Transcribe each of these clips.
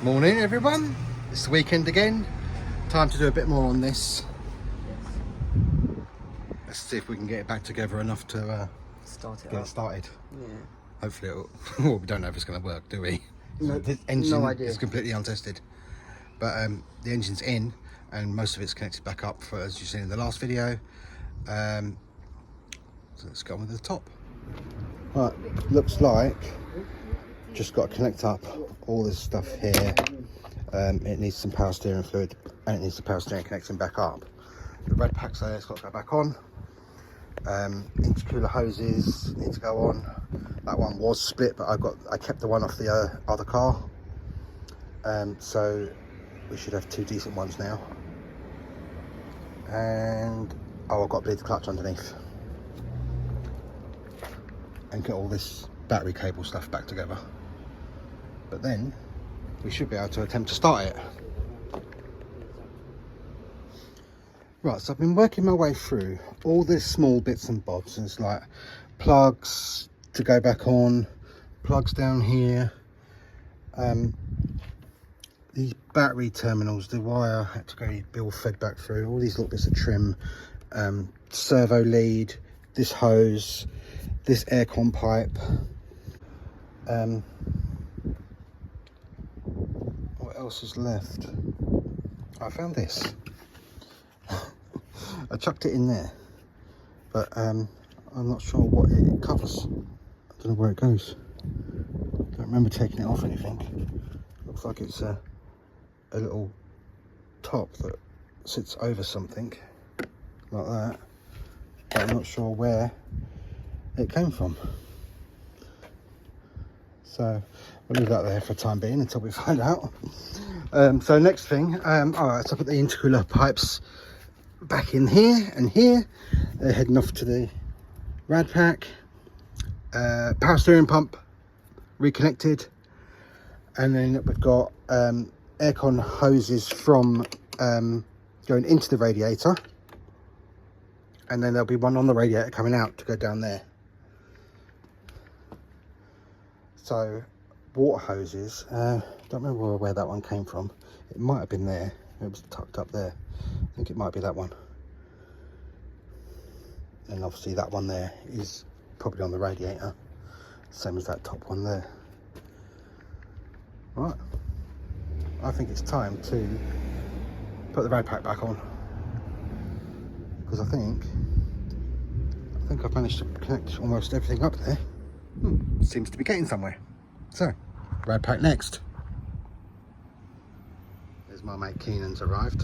Morning everyone, it's the weekend again. Time to do a bit more on this. Let's see if we can get it back together enough to get it started. Yeah. Hopefully it'll, well, we don't know if it's going to work, do we? No, The engine no idea. is completely untested. But the engine's in and most of it's connected back up, for, as you've seen in the last video. So let's go on with the top. Right, looks like just got to connect up all this stuff here. It needs some power steering fluid and it needs the power steering connecting back up. The red pack's there, it's got to go back on. Intercooler hoses need to go on. That one was split, but I kept the one off the other car. So we should have two decent ones now. And I've got to bleed the clutch underneath and get all this battery cable stuff back together. But then we should be able to attempt to start it. Right, so I've been working my way through all these small bits and bobs. It's like plugs to go back on, plugs down here, these battery terminals, the wire had to be all fed back through, all these little bits of trim, servo lead, this hose, this aircon pipe. What else is left? I found this. I chucked it in there, but I'm not sure what it covers. I don't know where it goes. Don't remember taking it off anything. Looks like it's a little top that sits over something like that, but I'm not sure where it came from. So we'll leave that there for the time being until we find out. So next thing, alright, so I put the intercooler pipes back in here and here. They're heading off to the rad pack. Power steering pump reconnected, and then we've got aircon hoses from going into the radiator, and then there'll be one on the radiator coming out to go down there. So water hoses, don't remember where that one came from. It might have been there, it was tucked up there. I think it might be that one. And obviously that one there is probably on the radiator, same as that top one there. Right, I think it's time to put the rad pack back on, because I think I've managed to connect almost everything up there. Seems to be getting somewhere. So, rad pack next. There's my mate Keenan's arrived.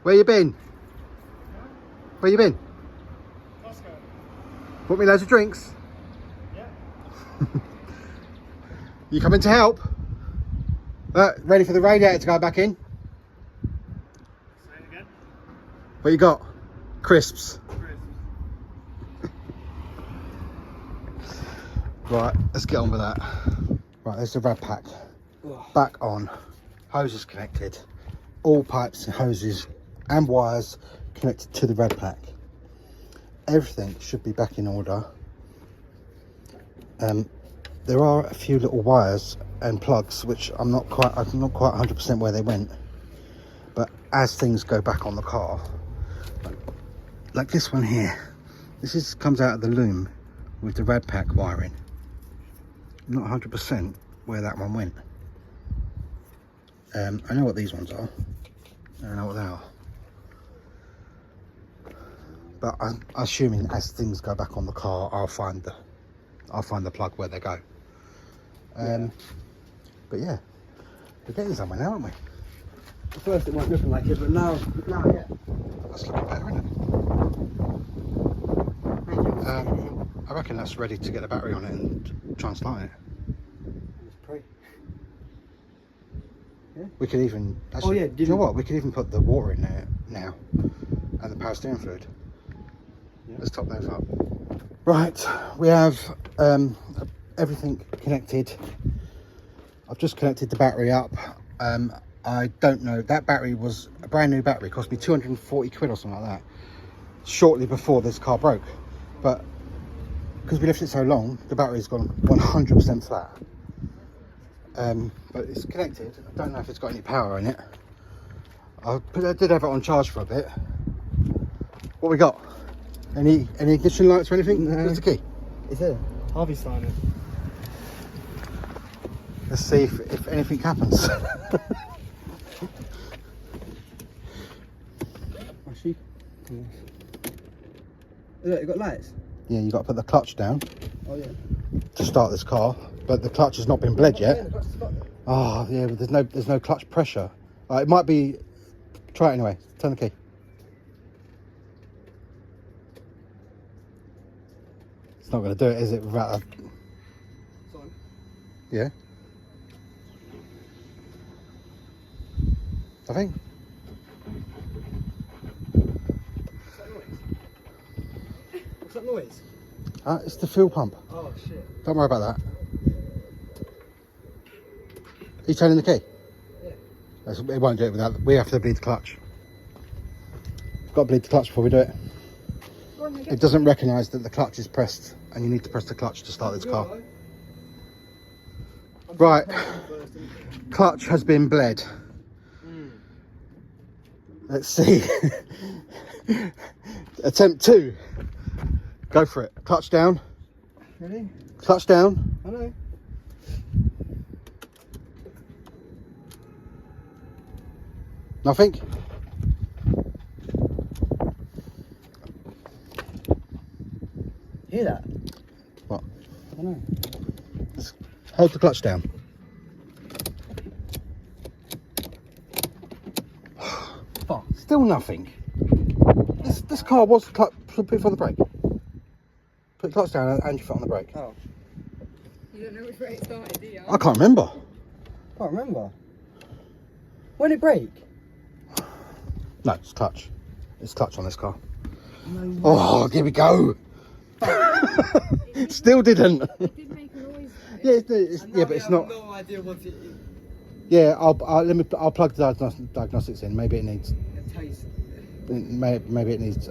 Where you been? Where you been? Costco. Bought me loads of drinks? Yeah. You coming to help? Ready for the radiator to go back in? Say it again. What you got? Crisps. Right, let's get on with that. Right, there's the rad pack. Back on. Hoses connected. All pipes and hoses and wires connected to the rad pack. Everything should be back in order. There are a few little wires and plugs which I'm not quite 100% where they went. But as things go back on the car, like this one here, comes out of the loom with the rad pack wiring. I'm not 100% where that one went. I know what these ones are. I don't know what they are. But I'm assuming as things go back on the car, I'll find the plug where they go. But yeah, we're getting somewhere now, aren't we? At first it wasn't looking like it, but now yeah. That's looking better, isn't it? I reckon that's ready to get the battery on it and try and start it. Let's pray. Yeah. We could even actually, yeah, do you know what? We could even put the water in there now and the power steering fluid. Yeah. Let's top those up. Right, we have everything connected. I've just connected the battery up. I don't know, that battery was a brand new battery, cost me 240 quid or something like that, shortly before this car broke. But because we left it so long, the battery's gone 100% flat. But it's connected. I don't know if it's got any power in it. I did have it on charge for a bit. What we got? Any ignition lights or anything? No. Where's the key? It's here. Harvey's starting it. Let's see if anything happens. Actually, look, you got lights. Yeah, you got to put the clutch down Oh yeah. to start this car, but the clutch has not been bled yet. Oh yeah, but there's no clutch pressure. It might be. Try it anyway. Turn the key. It's not going to do it, is it? Without a... Yeah. I think. What's that noise? It's the fuel pump. Oh shit. Don't worry about that. Are you turning the key? Yeah. It won't do it without. We have to bleed the clutch. Got to bleed the clutch before we do it. It doesn't recognise that the clutch is pressed, and you need to press the clutch to start this car. Right. Clutch has been bled. Let's see. Attempt 2. Go for it. Clutch down. Ready? Clutch down. I know. Nothing. Hear that? What? I don't know. Just hold the clutch down. Fuck. Still nothing. This car was put it on the brake. Put the clutch down and your foot on the brake. Oh. You don't know which way it started, do you? I can't remember. Can't remember. When it break? No, it's clutch. It's clutch on this car. No. Oh, here we go. Still didn't. It did make a noise. Yeah, but it's not. No idea what it is. Yeah, I'll plug the diagnostics in. Maybe it needs. It tastes. Maybe it needs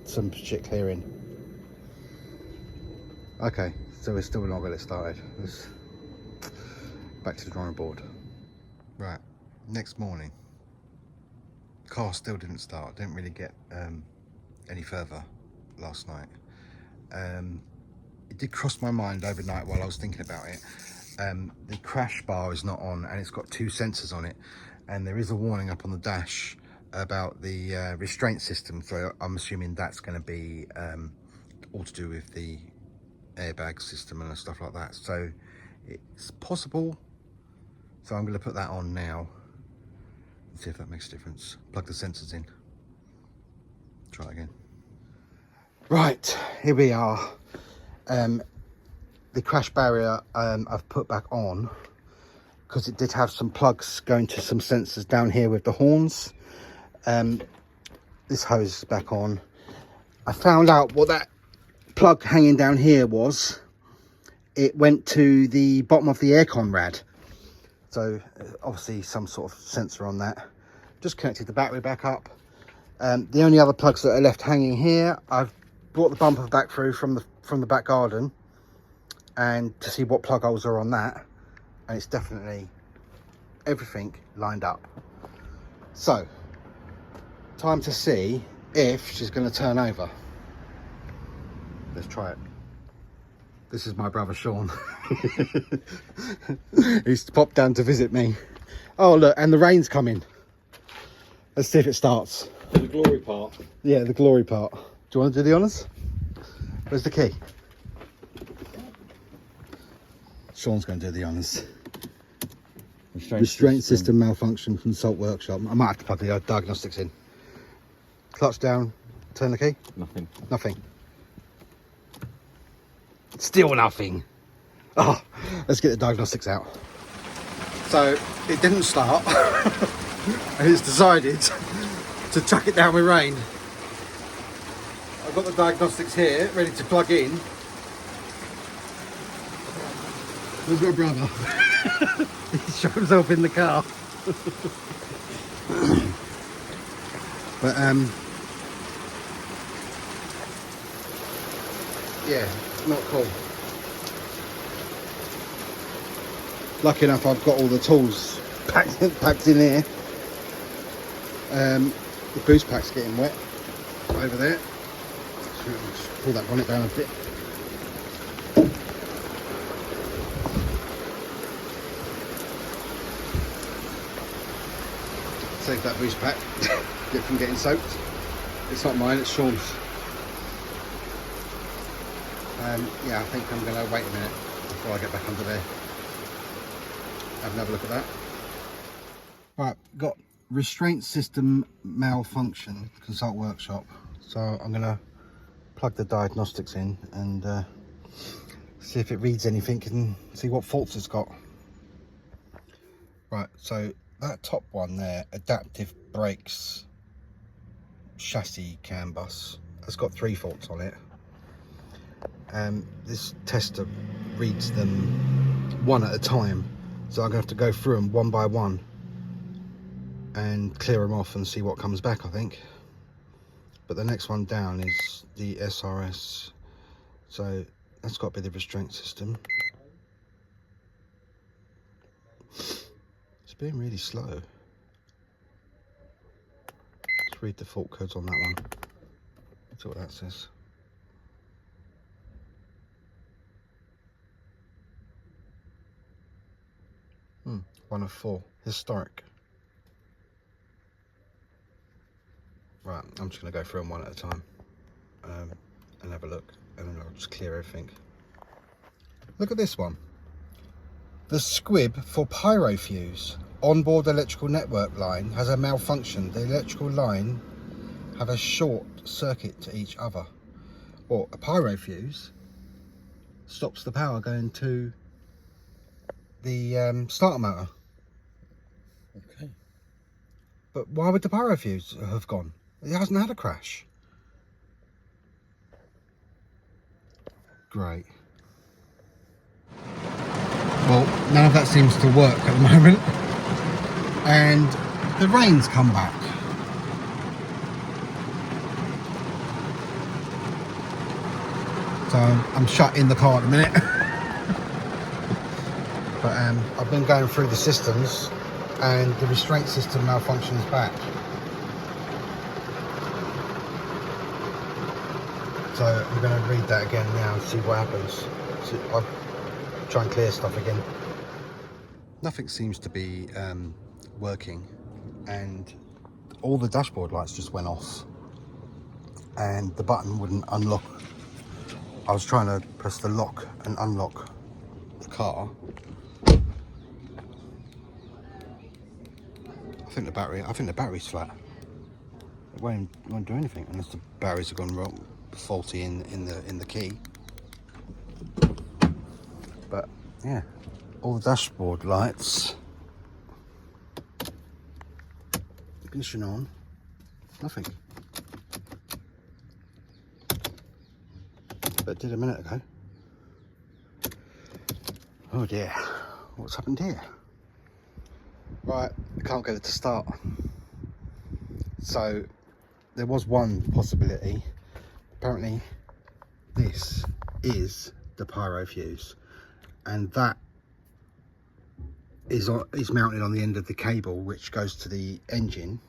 some shit clearing. Okay, so we're still not got it started. Let's back to the drawing board. Right, next morning. Car still didn't start. Didn't really get any further last night. It did cross my mind overnight while I was thinking about it. The crash bar is not on, and it's got 2 sensors on it, and there is a warning up on the dash about the restraint system, so I'm assuming that's going to be all to do with the airbag system and stuff like that. So it's possible, so I'm going to put that on now and see if that makes a difference. Plug the sensors in, try it again. Right, here we are. The crash barrier I've put back on because it did have some plugs going to some sensors down here with the horns. This hose is back on. I found out what that plug hanging down here was. It went to the bottom of the aircon rad. So obviously some sort of sensor on that. Just connected the battery back up. The only other plugs that are left hanging here, I've brought the bumper back through from the back garden and to see what plug holes are on that, and it's definitely everything lined up. So time to see if she's going to turn over. Let's try it. This is my brother Sean. He's popped down to visit me. Oh look, and the rain's coming. Let's see if it starts. The glory part. Yeah, the glory part. Do you want to do the honours? Where's the key? Sean's going to do the honours. Restraint system malfunction from Salt Workshop. I might have to plug the diagnostics in. Clutch down. Turn the key. Nothing. Nothing. Still nothing. Oh, let's get the diagnostics out. So it didn't start, and it's decided to chuck it down with rain. I've got the diagnostics here, ready to plug in. Where's my brother? He shot himself in the car. But yeah, not cool. Lucky enough I've got all the tools packed in here. The boost pack's getting wet over there. Just pull that bonnet down a bit. Save that boost pack from getting soaked. It's not mine, it's Sean's. Yeah, I think I'm going to wait a minute before I get back under there. Have another look at that. Right, got restraint system malfunction, consult workshop. So I'm going to plug the diagnostics in and see if it reads anything and see what faults it's got. Right, so that top one there, adaptive brakes chassis CAN bus, has got 3 faults on it. This tester reads them one at a time, so I'm going to have to go through them one by one and clear them off and see what comes back, I think. But the next one down is the SRS, so that's got a bit of restraint system. It's being really slow. Let's read the fault codes on that one. Let's see what that says. 1 of 4, historic. Right, I'm just going to go through them one at a time and have a look, and then I'll just clear everything. Look at this one. The squib for pyro fuse onboard electrical network line has a malfunction. The electrical line have a short circuit to each other. Or a pyro fuse stops the power going to the starter motor. Okay. But why would the pyro fuse have gone? It hasn't had a crash. Great. Well, none of that seems to work at the moment. And the rain's come back. So I'm shut in the car at the minute. But I've been going through the systems and the restraint system malfunctions back. So I'm going to read that again now and see what happens. So I'll try and clear stuff again. Nothing seems to be working, and all the dashboard lights just went off and the button wouldn't unlock. I was trying to press the lock and unlock the car. I think the battery's flat. It won't do anything unless the batteries have gone wrong, faulty in the key. But yeah, all the dashboard lights, ignition on, nothing. But it did a minute ago. Oh dear, what's happened here? Right, I can't get it to start. So there was one possibility. Apparently this is the pyro fuse, and that is mounted on the end of the cable which goes to the engine,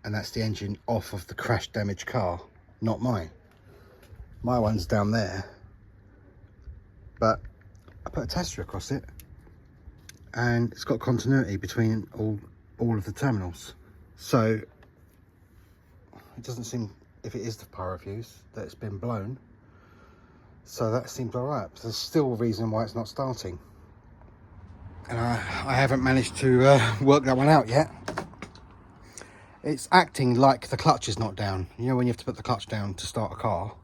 and that's the engine off of the crash damaged car, not mine. My one's down there, but I put a tester across it and it's got continuity between all of the terminals, so it doesn't seem, if it is the pyro fuse, that it's been blown. So that seems alright. There's still a reason why it's not starting, and I haven't managed to work that one out yet. It's acting like the clutch is not down. You know when you have to put the clutch down to start a car,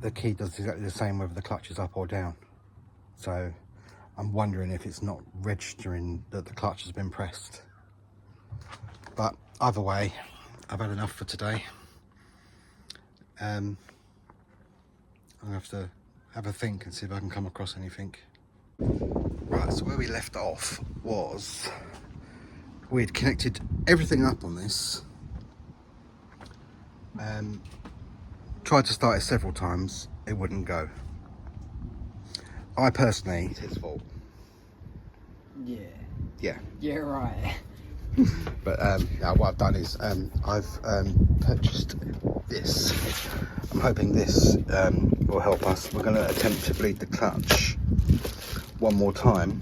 the key does exactly the same whether the clutch is up or down. So I'm wondering if it's not registering that the clutch has been pressed. But either way, I've had enough for today. I'm gonna have to have a think and see if I can come across anything. Right, so where we left off was we'd connected everything up on this, tried tried to start it several times, it wouldn't go. I personally, it's his fault. Yeah. Yeah. Yeah, right. But now what I've done is I've purchased this. I'm hoping this will help us. We're going to attempt to bleed the clutch one more time,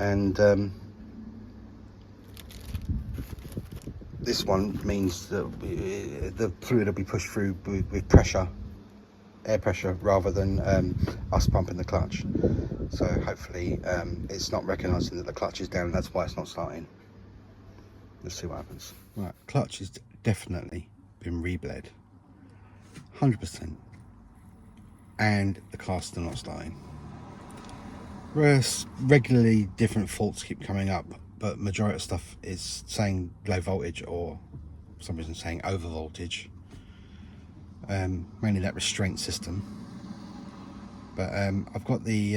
and this one means that the fluid will be pushed through with pressure, air pressure, rather than us pumping the clutch. So hopefully it's not recognising that the clutch is down, and that's why it's not starting. Let's see what happens. Right, clutch has definitely been rebled, 100%, and the car's still not starting. Whereas regularly different faults keep coming up, but majority of stuff is saying low voltage, or for some reason saying over voltage. Mainly that restraint system. But I've got the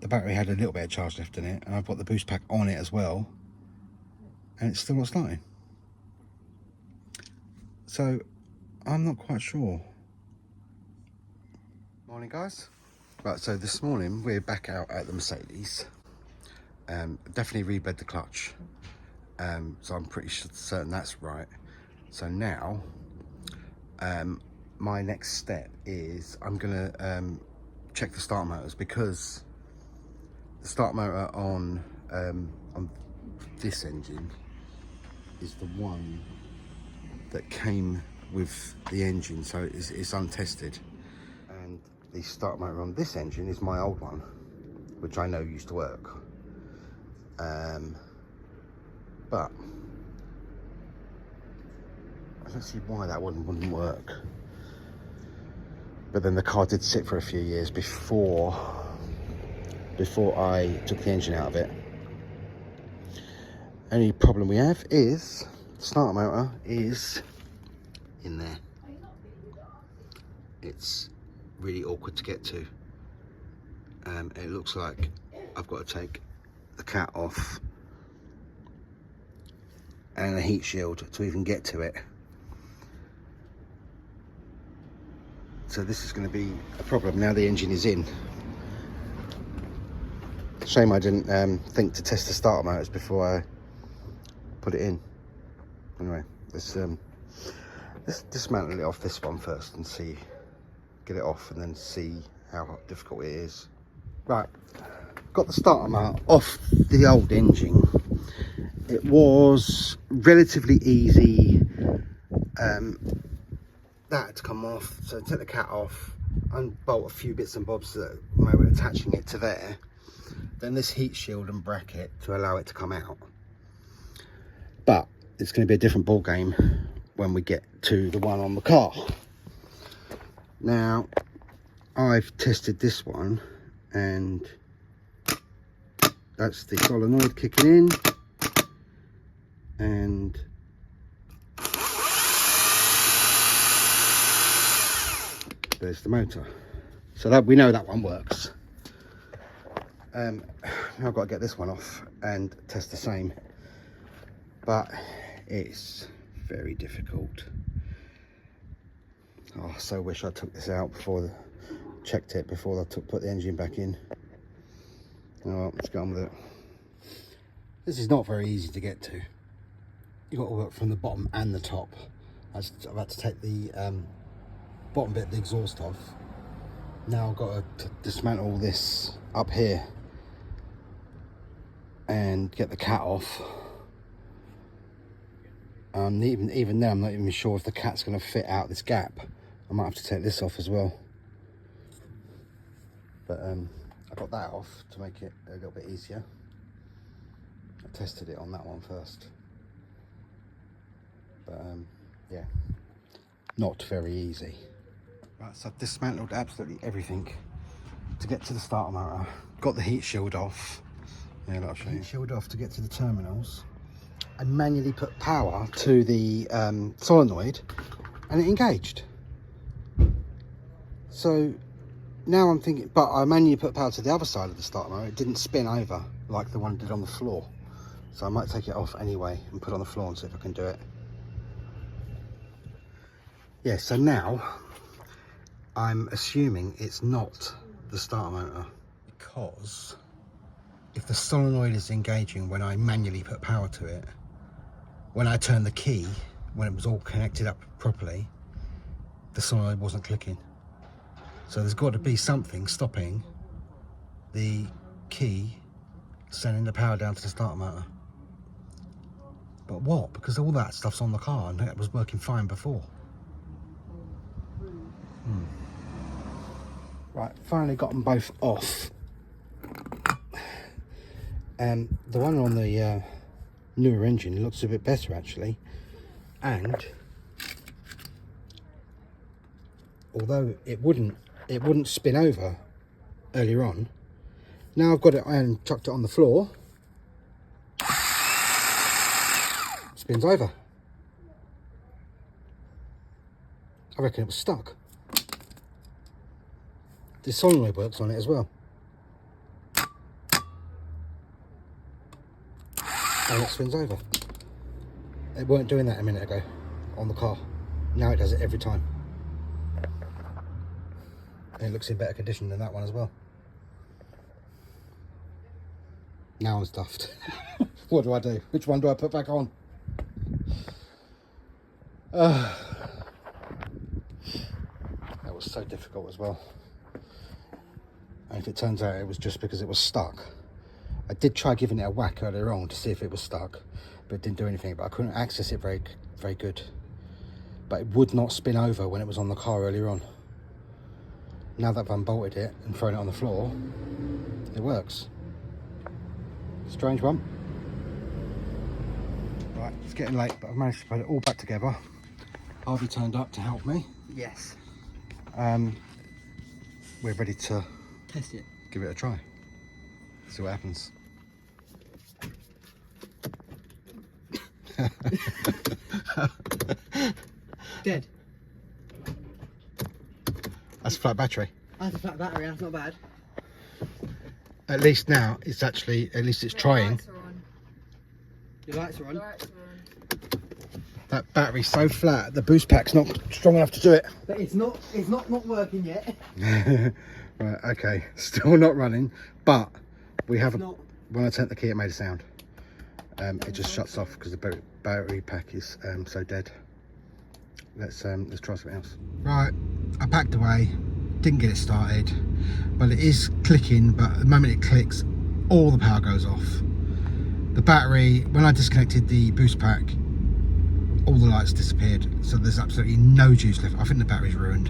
battery had a little bit of charge left in it, and I've got the boost pack on it as well, and it's still not starting. So I'm not quite sure. Morning, guys. Right, so this morning we're back out at the Mercedes. Definitely rebled the clutch, so I'm pretty certain that's right. So now my next step is I'm gonna check the start motors, because the start motor on this engine is the one that came with the engine, so it's untested, and the start motor on this engine is my old one, which I know used to work, but I don't see why that one wouldn't work. But then the car did sit for a few years before I took the engine out of it. Only problem we have is the starter motor is in there. It's really awkward to get to. It looks like I've got to take the cat off and a heat shield to even get to it. So this is going to be a problem now the engine is in. Shame I didn't think to test the starter motors before I put it in. Anyway, let's dismantle it off this one first and see, get it off, and then see how difficult it is. Right, got the starter motor off the old engine. It was relatively easy. That had to come off, so take the cat off, unbolt a few bits and bobs that were attaching it to there, then this heat shield and bracket to allow it to come out. But it's going to be a different ball game when we get to the one on the car. Now I've tested this one, and that's the solenoid kicking in, and there's the motor. So that we know that one works. Now I've got to get this one off and test the same, but it's very difficult. Oh, I so wish I took this out before checked it before I put the engine back in. Alright, let's get on with it. This is not very easy to get to. You've got to work from the bottom and the top. I've had to take the bottom bit of the exhaust off. Now I've got to dismantle all this up here and get the cat off. Even now I'm not even sure if the cat's going to fit out this gap. I might have to take this off as well. But I got that off to make it a little bit easier. I tested it on that one first. But yeah, not very easy. Right, so I've dismantled absolutely everything to get to the starter motor. Got the heat shield off. Yeah, I'll show you. Heat shield off to get to the terminals. I manually put power to the solenoid, and it engaged. So now I'm thinking, but I manually put power to the other side of the starter motor. It didn't spin over like the one did on the floor. So I might take it off anyway and put it on the floor and see if I can do it. Yeah, so now I'm assuming it's not the starter motor, because if the solenoid is engaging when I manually put power to it, when I turned the key, when it was all connected up properly, the solenoid wasn't clicking. So there's got to be something stopping the key sending the power down to the starter motor. But what? Because all that stuff's on the car and it was working fine before. Right, finally got them both off. And the one on the newer engine looks a bit better actually. And although it wouldn't spin over earlier on, now I've got it and chucked it on the floor, spins over. I reckon it was stuck. The solenoid works on it as well. And it spins over. It weren't doing that a minute ago on the car. Now it does it every time. And it looks in better condition than that one as well. Now I'm stuffed. What do I do? Which one do I put back on? That was so difficult as well. And if it turns out it was just because it was stuck. I did try giving it a whack earlier on to see if it was stuck, but it didn't do anything. But I couldn't access it very good. But it would not spin over when it was on the car earlier on. Now that I've unbolted it and thrown it on the floor, it works. Strange one. Right, it's getting late, but I've managed to put it all back together. Harvey turned up to help me. Yes. We're ready to Test it. give it a try. See what happens. Dead. That's a flat battery. That's a flat battery, that's not bad. At least now it's actually, at least it's trying. Your lights are on. That battery's so flat, the boost pack's not strong enough to do it. But it's not working yet. Right, okay, still not running, but we have when I turned the key it made a sound. It just shuts off because the battery pack is so dead. Let's try something else. Right, I packed away, didn't get it started, but it is clicking, but the moment it clicks, all the power goes off. The battery, when I disconnected the boost pack, all the lights disappeared, so there's absolutely no juice left. I think the battery's ruined.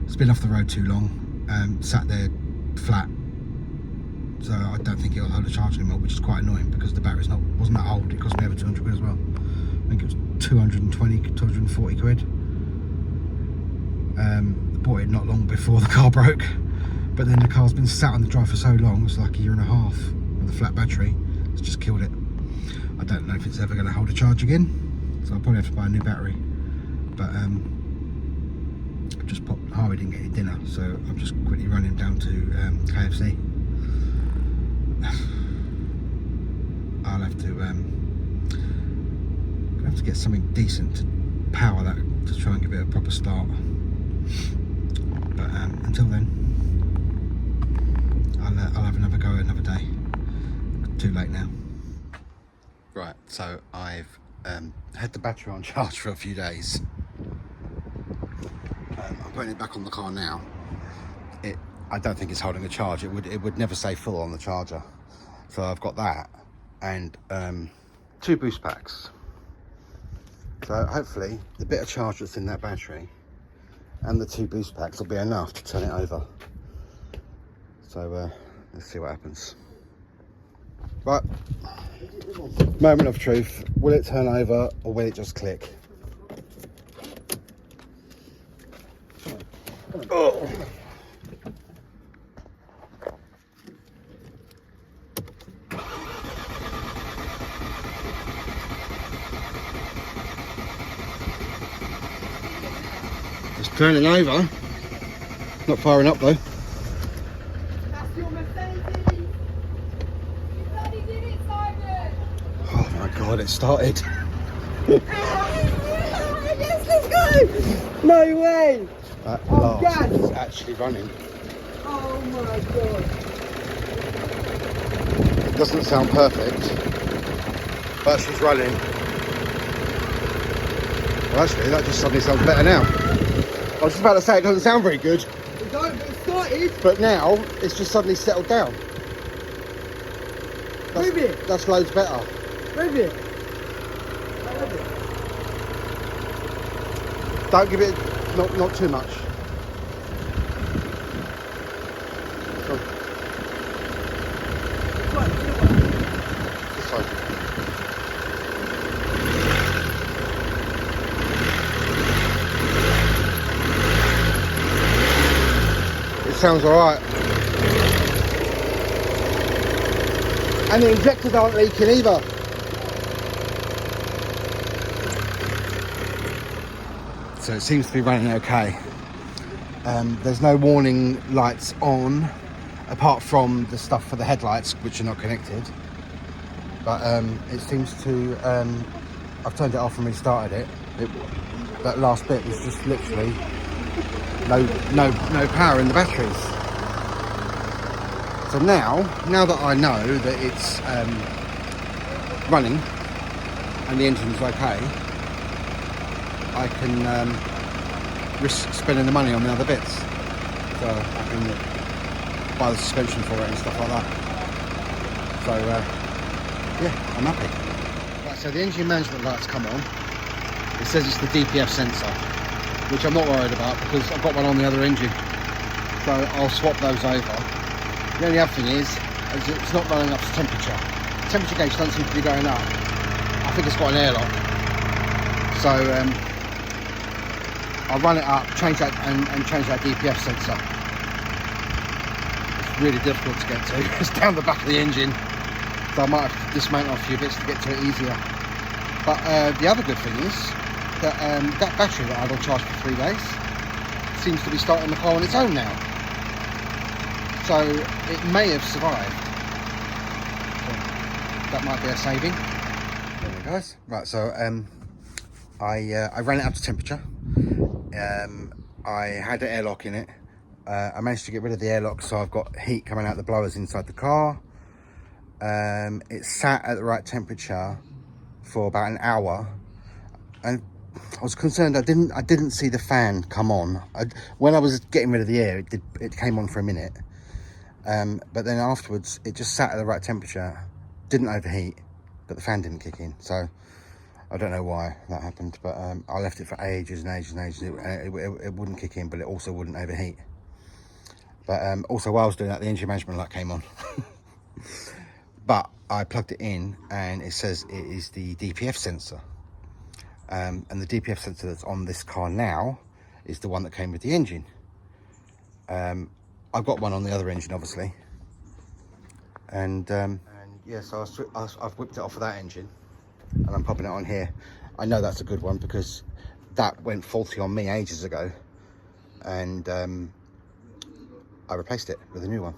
It's been off the road too long, sat there flat, so I don't think it'll hold a charge anymore, which is quite annoying because the battery's wasn't that old. It cost me over 200 quid as well. I think it was 220, 240 quid. Bought it not long before the car broke, but then the car's been sat on the drive for so long, it's like a year and a half with a flat battery. It's just killed it. I don't know if it's ever going to hold a charge again, so I'll probably have to buy a new battery. But I've just popped. Harvey didn't get any dinner, so I'm just quickly running down to KFC. I'll have to get something decent to power that to try and give it a proper start. But until then, I'll have another go another day. Too late now. Right, so I've had the battery on charge for a few days. I'm putting it back on the car now. I don't think it's holding a charge. It would never say full on the charger. So I've got that and 2 boost packs. So hopefully the bit of charge that's in that battery and the 2 boost packs will be enough to turn it over. So let's see what happens. Right, moment of truth. Will it turn over or will it just click? Oh. It's turning over. Not firing up though. That's your Mercedes. You bloody did it, Simon. Oh my god, it started. Yes, let's go! No way! At Oh, last, Dad. it's actually running. Oh my god. It doesn't sound perfect, but she's running. Well, actually, that just suddenly sounds better now. I was just about to say it doesn't sound very good, It don't, but it started. but now it's just suddenly settled down. Move it. That's loads better. Move it. Don't give it not too much. Come on. This side. It sounds alright. And the injectors aren't leaking either. So it seems to be running okay. There's no warning lights on, apart from the stuff for the headlights, which are not connected. But it seems to, I've turned it off and restarted it. That last bit was just literally no power in the batteries. So now that I know that it's running and the engine's okay, I can risk spending the money on the other bits. So I can buy the suspension for it and stuff like that. So yeah, I'm happy. Right, so the engine management light's come on. It says it's the DPF sensor, which I'm not worried about because I've got one on the other engine. So I'll swap those over. The only other thing is it's not running up to temperature. Temperature gauge doesn't seem to be going up. I think it's got an airlock. So I'll run it up, change that and change that DPF sensor. It's really difficult to get to. It's down the back of the engine. So I might have to dismantle a few bits to get to it easier. But the other good thing is that that battery that I had on charge for 3 days seems to be starting the car on its own now. So it may have survived. So that might be a saving. There we go, guys. Right, so I ran it up to temperature. I had an airlock in it. I managed to get rid of the airlock, so I've got heat coming out the blowers inside the car. It sat at the right temperature for about an hour, and I was concerned. I didn't see the fan come on. When I was getting rid of the air, it came on for a minute, but then afterwards it just sat at the right temperature, didn't overheat, but the fan didn't kick in. So I don't know why that happened, but I left it for ages and ages and ages. It wouldn't kick in, but it also wouldn't overheat. But also while I was doing that, the engine management light came on. But I plugged it in and it says it is the DPF sensor. And the DPF sensor that's on this car now is the one that came with the engine. I've got one on the other engine, obviously. And yeah, so I've whipped it off of that engine and I'm popping it on here. I know that's a good one because that went faulty on me ages ago. And I replaced it with a new one.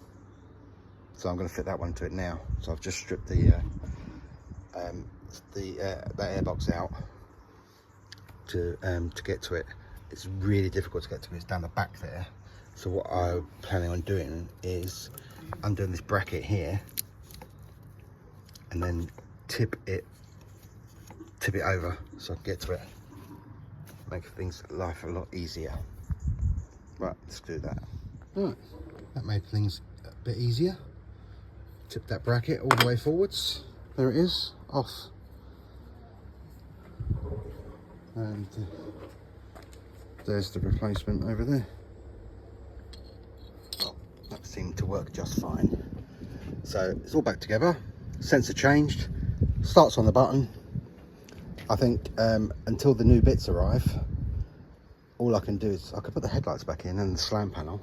So I'm going to fit that one to it now. So I've just stripped that airbox out to get to it. It's really difficult to get to it. It's down the back there. So what I'm planning on doing is undoing this bracket here and then tip it over so I can get to it. Make life a lot easier. Right, let's do that. Right, that made things a bit easier. Tip that bracket all the way forwards. There it is, off. And there's the replacement over there. Oh, that seemed to work just fine. So it's all back together. Sensor changed. Starts on the button. I think until the new bits arrive, all I can do is I could put the headlights back in and the slam panel.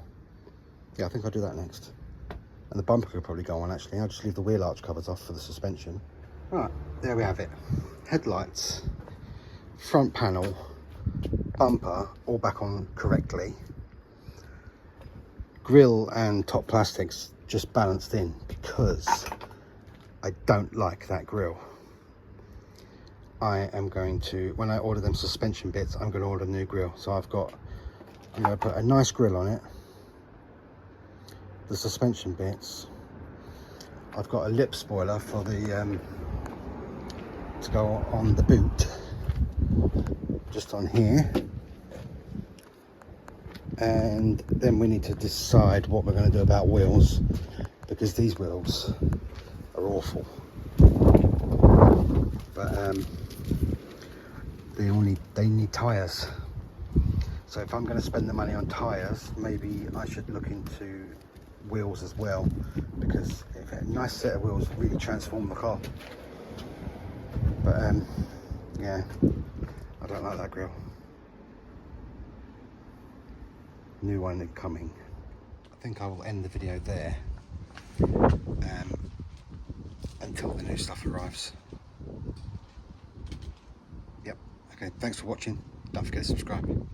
Yeah, I think I'll do that next. And the bumper could probably go on actually. I'll just leave the wheel arch covers off for the suspension. Right, there we have it. Headlights, front panel, bumper, all back on correctly. Grille and top plastics just balanced in because I don't like that grille. I am going to, when I order them suspension bits, I'm going to order a new grille. So I've got I'm going to put a nice grill on it. The suspension bits. I've got a lip spoiler for the to go on the boot, just on here. And then we need to decide what we're going to do about wheels, because these wheels are awful. But they need tyres. So if I'm going to spend the money on tyres, maybe I should look into wheels as well, because if a nice set of wheels would really transform the car. But yeah, I don't like that grille. New one incoming. I think I will end the video there until the new stuff arrives. Yep. Okay, thanks for watching. Don't forget to subscribe.